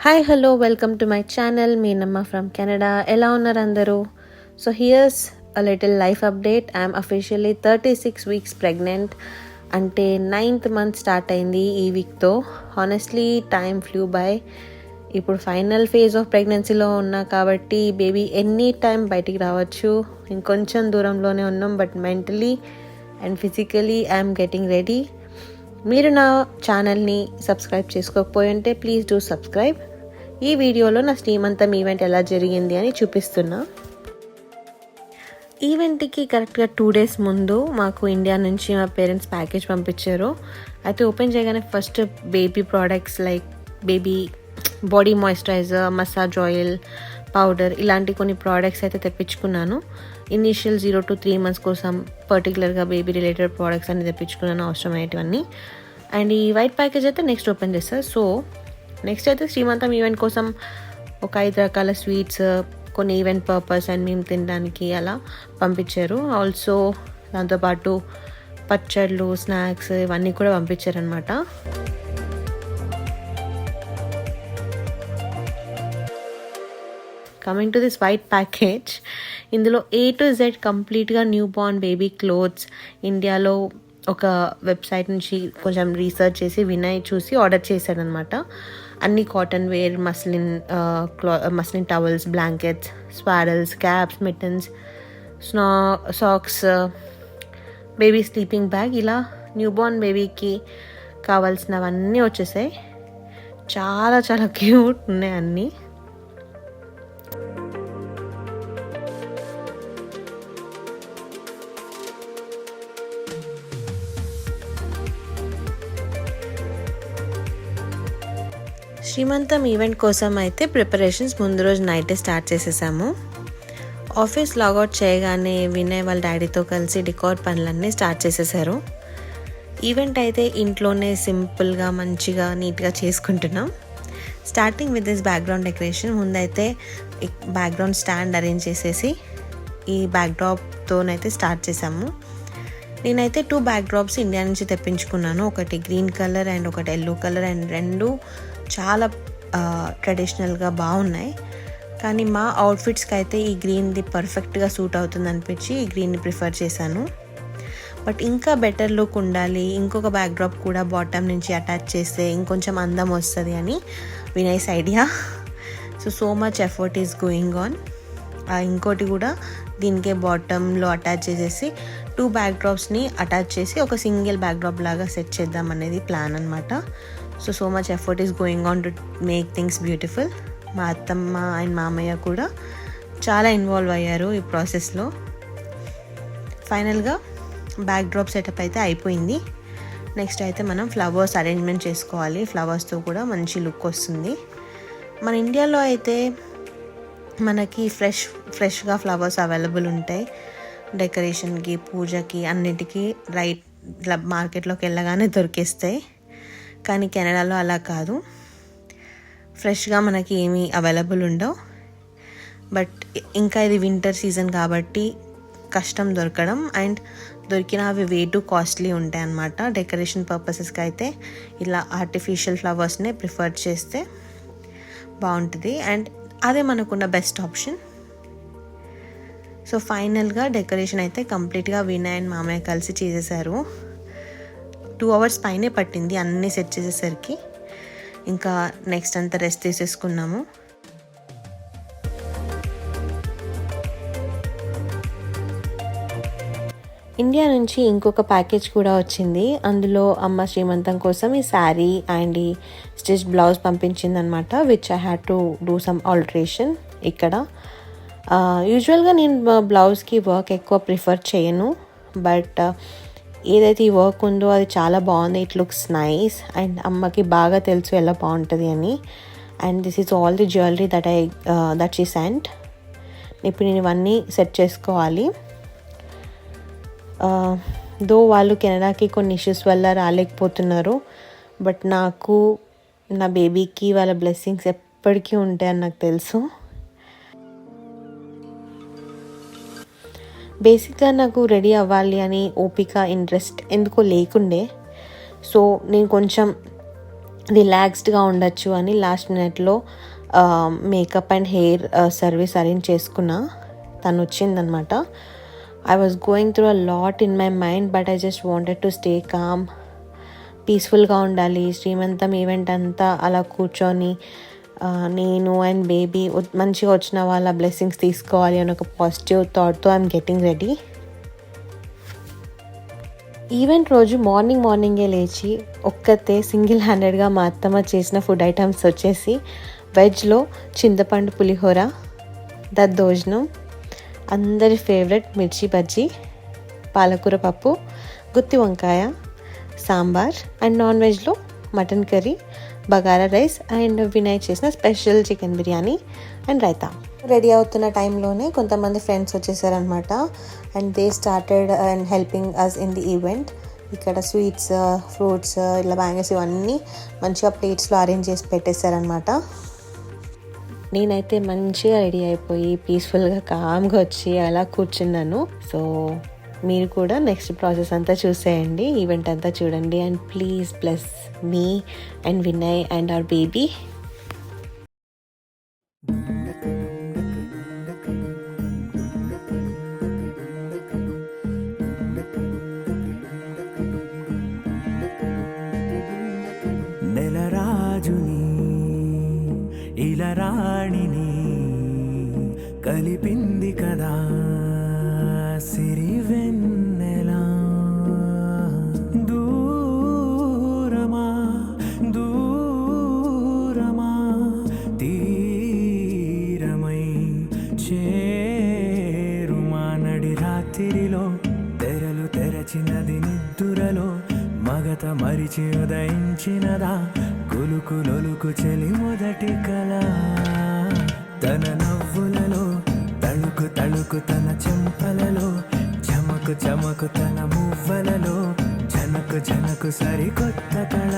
Hi hello welcome to my channel Meenamma from Canada. ఎలా ఉన్నారు అందరూ? So here's a little life update. I'm officially 36 weeks pregnant. అంటే 9th month start అయింది ఈ వీక్తో. Honestly time flew by. ఇప్పుడు final phase of ప్రెగ్నెన్సీలో ఉన్నా కాబట్టి బేబీ ఎనీ టైం బయటికి రావచ్చు. ఇంకొంచెం దూరంలోనే ఉన్నాం, but mentally and physically I'm getting ready. మీరు నా ఛానల్ని సబ్స్క్రైబ్ చేసుకోకపోయి ఉంటే ప్లీజ్ డూ సబ్స్క్రైబ్. ఈ వీడియోలో నా శ్రీమంతం ఈవెంట్ ఎలా జరిగింది అని చూపిస్తున్నా. ఈవెంట్కి కరెక్ట్గా 2 days ముందు మాకు ఇండియా నుంచి మా పేరెంట్స్ ప్యాకేజ్ పంపించారు. అయితే ఓపెన్ చేయగానే first baby products like baby body moisturiser, massage oil, powder ఇలాంటి కొన్ని ప్రోడక్ట్స్ అయితే తెప్పించుకున్నాను. ఇనీషియల్ 0 to 3 months కోసం పర్టికులర్గా బేబీ రిలేటెడ్ ప్రోడక్ట్స్ అన్ని తెప్పించుకున్నాను, అవసరమైనవన్నీ. అండ్ ఈ వైట్ ప్యాకేజ్ అయితే నెక్స్ట్ ఓపెన్ చేస్తారు. సో నెక్స్ట్ అయితే శ్రీమంతం ఈవెంట్ కోసం ఒక 5 రకాల స్వీట్స్, కొన్ని ఈవెంట్ పర్పస్ అండ్ మేము తినడానికి అలా పంపించారు. ఆల్సో దాంతోపాటు పచ్చళ్ళు, స్నాక్స్ ఇవన్నీ కూడా పంపించారనమాట. Coming to this white package, ఇందులో A to Z కంప్లీట్గా న్యూ బార్న్ బేబీ క్లోత్స్. ఇండియాలో ఒక వెబ్సైట్ నుంచి కొంచెం రీసెర్చ్ చేసి వినయ్ చూసి ఆర్డర్ చేశాడనమాట. అన్ని cotton wear, muslin towels, blankets, swaddles, caps, mittens, socks, baby sleeping bag, ఇలా న్యూ బార్న్ బేబీకి కావాల్సినవన్నీ వచ్చేసాయి. చాలా చాలా క్యూట్ ఉన్నాయి అన్నీ. శ్రీమంతం ఈవెంట్ కోసం అయితే ప్రిపరేషన్స్ ముందు రోజు నైటే స్టార్ట్ చేసేసాము. ఆఫీస్ లాగౌట్ చేయగానే వినయ్ వాళ్ళ డాడీతో కలిసి డెకోర్ పనులన్నీ స్టార్ట్ చేసేసారు. ఈవెంట్ అయితే ఇంట్లోనే సింపుల్గా మంచిగా నీట్గా చేసుకుంటున్నాం. Starting with this background decoration. ముందైతే బ్యాక్గ్రౌండ్ స్టాండ్ అరేంజ్ చేసేసి ఈ బ్యాక్డ్రాప్తోనైతే స్టార్ట్ చేసాము. నేనైతే 2 బ్యాక్డ్రాప్స్ ఇండియా నుంచి తెప్పించుకున్నాను. ఒకటి గ్రీన్ కలర్ అండ్ ఒకటి ఎల్లో కలర్. అండ్ రెండు చాలా ట్రెడిషనల్గా బాగున్నాయి. కానీ మా అవుట్ఫిట్స్కి అయితే ఈ గ్రీన్ది పర్ఫెక్ట్గా సూట్ అవుతుంది అనిపించి ఈ గ్రీన్ని ప్రిఫర్ చేశాను. బట్ ఇంకా బెటర్ లుక్ ఉండాలి, ఇంకొక బ్యాక్డ్రాప్ కూడా బాటమ్ నుంచి అటాచ్ చేస్తే ఇంకొంచెం అందం వస్తుంది అని Vinay's idea. So much effort is going on. ఇంకోటి కూడా దీనికే బాటంలో అటాచ్ చేసేసి 2 బ్యాక్డ్రాప్స్ని అటాచ్ చేసి ఒక సింగిల్ బ్యాక్డ్రాప్ లాగా సెట్ చేద్దాం అనేది ప్లాన్ అనమాట. So much effort is going on to make things beautiful. మా అత్తమ్మ అండ్ మామయ్య కూడా చాలా ఇన్వాల్వ్ అయ్యారు ఈ ప్రాసెస్లో. ఫైనల్గా బ్యాక్డ్రాప్ సెటప్ అయితే అయిపోయింది. నెక్స్ట్ అయితే మనం ఫ్లవర్స్ అరేంజ్మెంట్ చేసుకోవాలి. ఫ్లవర్స్తో కూడా మంచి లుక్ వస్తుంది. మన ఇండియాలో అయితే మనకి ఫ్రెష్గా ఫ్లవర్స్ అవైలబుల్ ఉంటాయి డెకరేషన్కి, పూజకి, అన్నిటికీ రైట్ మార్కెట్లోకి వెళ్ళగానే దొరికేస్తాయి. కానీ కెనడాలో అలా కాదు, ఫ్రెష్గా మనకి ఏమీ అవైలబుల్ ఉండవు. బట్ ఇంకా ఇది వింటర్ సీజన్ కాబట్టి కష్టం దొరకడం. అండ్ దొరికిన అవి వే టు కాస్ట్లీ ఉంటాయి అన్నమాట. డెకరేషన్ పర్పసెస్కి అయితే ఇలా ఆర్టిఫిషియల్ ఫ్లవర్స్నే ప్రిఫర్ చేస్తే బాగుంటుంది. అండ్ అదే మనకున్న బెస్ట్ ఆప్షన్. సో ఫైనల్గా డెకరేషన్ అయితే కంప్లీట్గా వినయ్ అండ్ మామయ్య కలిసి చేసేసారు. 2 hours పైనే పట్టింది అన్నీ సెట్ చేసేసరికి. ఇంకా నెక్స్ట్ అంతా రెస్ట్ తీసేసుకున్నాము. ఇండియా నుంచి ఇంకొక ప్యాకేజ్ కూడా వచ్చింది. అందులో అమ్మ శ్రీమంతం కోసం ఈ శారీ అండ్ ఈ స్టిచ్ బ్లౌజ్ పంపించిందనమాట. Which I had to do some alteration ఇక్కడ. యూజువల్గా నేను బ్లౌజ్కి వర్క్ ఎక్కువ ప్రిఫర్ చేయను, బట్ ఏదైతే ఈ వర్క్ ఉందో అది చాలా బాగుంది. It looks nice. అండ్ అమ్మకి బాగా తెలుసు ఎలా బాగుంటుంది అని. And this is all the jewellery that she sent. ఇప్పుడు నేను ఇవన్నీ సెట్ చేసుకోవాలి. దో వాళ్ళు కెనడాకి కొన్ని ఇష్యూస్ వల్ల రాలేకపోతున్నారు, బట్ నాకు నా బేబీకి వాళ్ళ బ్లెస్సింగ్స్ ఎప్పటికీ ఉంటాయని నాకు తెలుసు. బేసిక్గా నాకు రెడీ అవ్వాలి అని ఓపిక, ఇంట్రెస్ట్ ఎందుకో లేకుండే. సో నేను కొంచెం రిలాక్స్డ్గా ఉండొచ్చు అని లాస్ట్ మినిట్లో makeup and hair service arrange చేసుకున్నా. తను వచ్చిందనమాట. I was going through a lot in my mind, but I just wanted to stay calm. పీస్ఫుల్గా ఉండాలి. శ్రీమంతం ఈవెంట్ అంతా అలా కూర్చొని నేను అండ్ బేబీ మంచిగా వచ్చిన వాళ్ళ బ్లెస్సింగ్స్ తీసుకోవాలి అని ఒక పాజిటివ్ థాట్తో ఐఎమ్ గెట్టింగ్ రెడీ. ఈవెంట్ రోజు మార్నింగే లేచి ఒక్కతే సింగిల్ హ్యాండెడ్గా మా అత్తమ్మ చేసిన ఫుడ్ ఐటమ్స్ వచ్చేసి వెజ్లో చింతపండు పులిహోర, దద్దోజనం, అందరి ఫేవరెట్ మిర్చి బజ్జీ, పాలకూర పప్పు, గుత్తి వంకాయ, సాంబార్ అండ్ నాన్ వెజ్లో mutton curry, bagara rice and Vinay చేసిన special chicken biryani and raita. Ready అవుతున్న టైంలోనే కొంతమంది ఫ్రెండ్స్ వచ్చేసారనమాట. And they started and helping us in the event. ఇక్కడ స్వీట్స్, ఫ్రూట్స్, ఇట్లా బ్యాంగిల్స్ ఇవన్నీ మంచిగా ప్లేట్స్లో అరేంజ్ చేసి పెట్టేశారనమాట. నేనైతే మంచిగా రెడీ అయిపోయి పీస్ఫుల్గా కామ్గా వచ్చి అలా కూర్చున్నాను. సో మీరు కూడా నెక్స్ట్ ప్రాసెస్ అంతా చూసేయండి, ఈవెంట్ అంతా చూడండి. And please bless me and Vinay and our baby. నెలరాజుని ఇలరాణిని కలిపింది కదా సిరి వెన్నెలా. దూరమా దూరమా తీరమై చేరుమా నడి రాత్రిలో తెరలు తెరచినది నిద్దురలో మగత మరిచి ఉదయించినదా కులుకులొలుకు చెలి మొదటి కళ. తన నవ్వులలో తళుకు తళుకు తన చెంపలలో చమకు చమకు తన మువ్వలలో జనకు జనకు సరికొత్త కళ.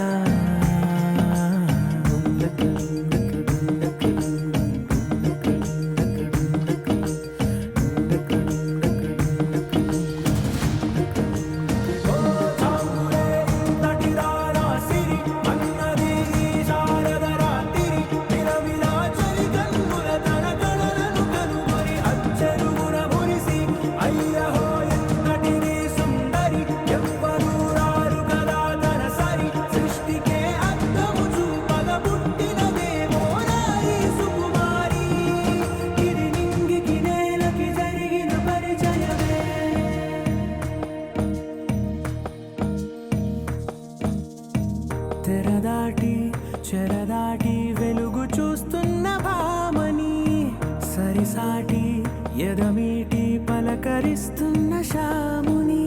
తెరదాటి చెరదాటి వెలుగు చూస్తున్న భామని సరిసాటి ఎదమీటి పలకరిస్తున్న శాముని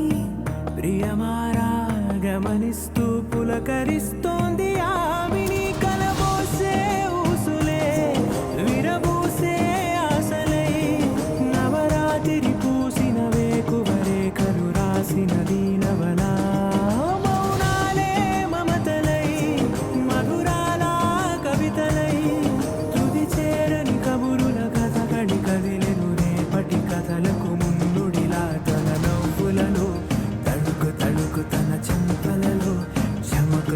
ప్రియమారా గమనిస్తూ పులకరిస్తోంది ఆవిని. కలబోసే ఊసులే విరబూసే ఆశలై నవరాత్రి పూసిన వేకువరేఖలు రాసిన దీనవలా.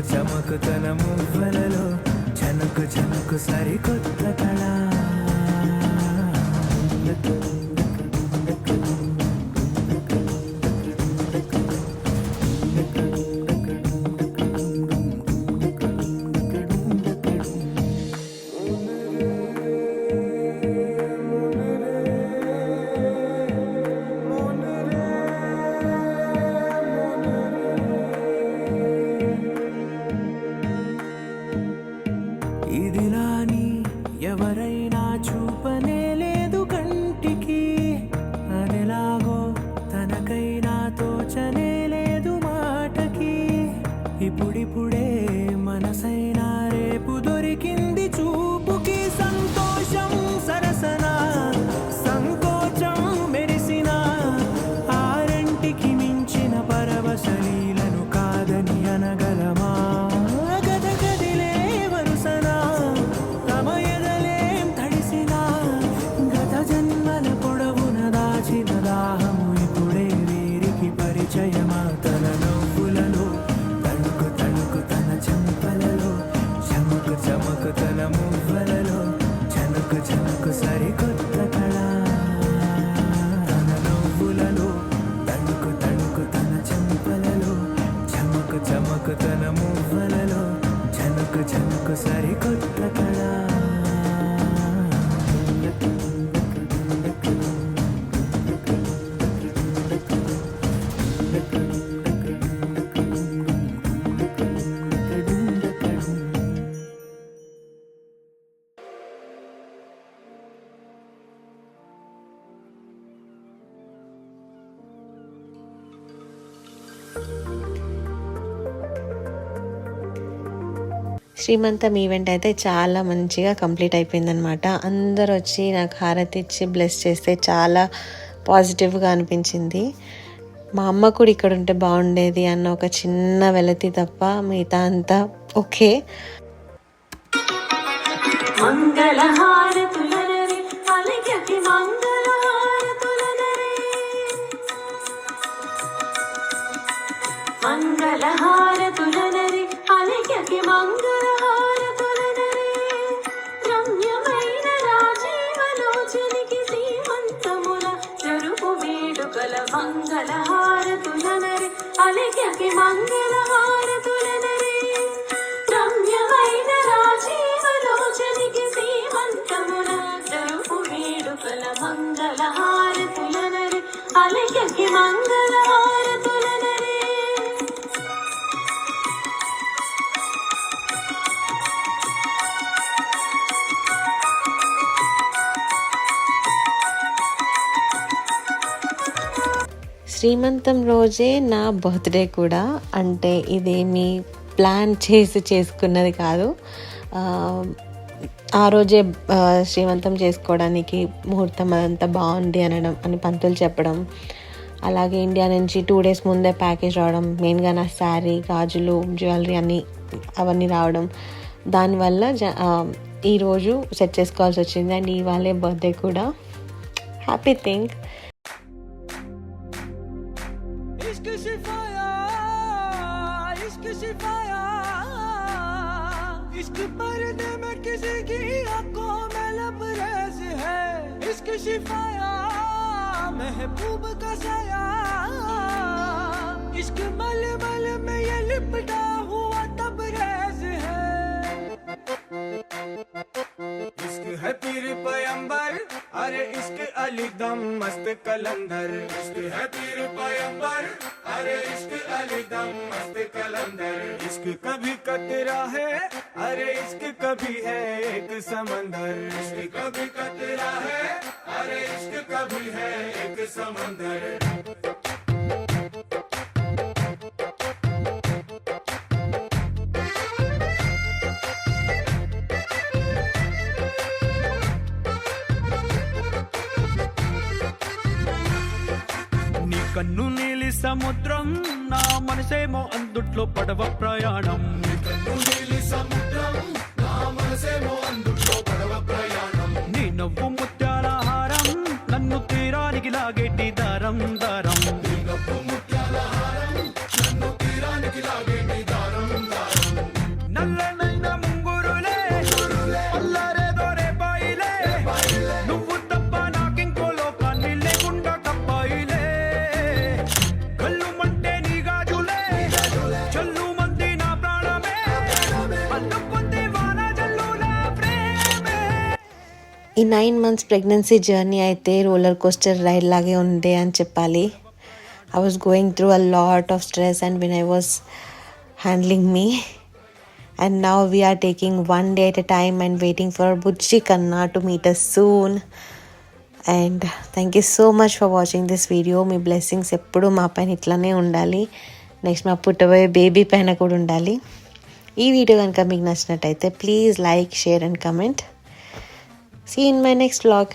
చమకు తన మువ్వలలో జనకు జనకు సరికొత్త కళ. ఇదిలాని ఎవరైనా చూపనే లేదు కంటికి, అదెలాగో తనకైనా తోచనే లేదు మాటకి. ఇప్పుడిప్పుడే మనసైనా రేపు దొరికింది చూపుకి. సంతోషం సరసన సంకోచం మెరిసిన ఆరంటికి మించిన పరవశలీలను కాదని అనగలమా. గద గదిలే వరుసన తమ ఎదలేం తడి సరికొత్త కళ. శ్రీమంతం ఈవెంట్ అయితే చాలా మంచిగా కంప్లీట్ అయిపోయిందనమాట. అందరు వచ్చి నాకు హారతి ఇచ్చి బ్లెస్ చేస్తే చాలా పాజిటివ్గా అనిపించింది. మా అమ్మ కూడా ఇక్కడ ఉంటే బాగుండేది అన్న ఒక చిన్న వెలతి తప్ప మిగతా అంతా ఓకే. మంగళహారతులనరి అలికి మంగళహారతులనరి రమ్యమైన రాజీవలోచనికి శ్రీమంతముల జరుపు వేడుకల మంగళహారతులనరి అలికి మంగళహారతులనరి రమ్యమైన రాజీవలోచనికి శ్రీమంతముల జరుపు వేడుకల మంగళహారతులనరి అలికి మంగళహారతులనరి. శ్రీమంతం రోజే నా బర్త్డే కూడా. అంటే ఇదేమి ప్లాన్ చేసి చేసుకున్నది కాదు. ఆ రోజే శ్రీమంతం చేసుకోవడానికి ముహూర్తం అదంతా బాగుంది అని పంతులు చెప్పడం, అలాగే ఇండియా నుంచి 2 days ముందే ప్యాకేజ్ రావడం, మెయిన్గా నా శారీ, గాజులు, జ్యువెలరీ అవన్నీ రావడం, దానివల్ల ఈరోజు సెట్ చేసుకోవాల్సి వచ్చింది. అండ్ ఇవాళే బర్త్డే కూడా. Happy think. इश्क पर्दे में किसी की आंखों में लबरेज है. इश्क शिफाया महबूब का साया. इश्क मलमल में ये लिपटा हुआ तबरेज है. इश्क है पीर पैगंबर, अरे इश्क अली दम मस्त कलंदर. इश्क है पीर पैगंबर, अरे इश्क अली दम मस्त कलंदर. इश्क कभी कतरा है, अरे इश्क कभी है एक समंदर. इश्क कभी कतरा है, अरे इश्क कभी है एक समंदर. నీ కన్ను నీలి సముద్రం, నా మనసేమో అందుట్లో పడవ ప్రయాణం. నీ కన్ను నీలి సముద్రం, నా మనసేమో అందుట్లో పడవ ప్రయాణం. నీ నవ్వు ముత్యాల హారం, నన్ను తీరానికి లాగేటి దారం దారం. నీ నవ్వు ముత్యాల హారం, నన్ను తీరానికి లాగేటి దారం దారం. నల్లనైన ముంగురులే అల్లారేదో రే బాయిలే, నువ్వు తప్ప నాకింకో లోకాన్ని లేకుండా కప్పాయిలే. కళ్ళు మంటే నీ గాజులే, చల్లు మంది నా ప్రాణమే, అల్లు పొంది వాన జల్లులా ప్రేమే. ఈ 9 months ప్రెగ్నెన్సీ జర్నీ అయితే రోలర్ కోస్టర్ రైడ్ లాగే ఉండే అని చెప్పాలి. I was going through a lot of stress and when I was handling me, and now we are taking one day at a time and waiting for Bujji Kanna to meet us soon. And thank you so much for watching this video. Me blessings ఎప్పుడు మా పైన ఇట్లానే ఉండాలి. Next మా పుట్టబోయే baby పైన కూడా ఉండాలి. ఈ వీడియో కనుక మీకు నచ్చినట్టయితే please like, share and comment. See you in my next vlog.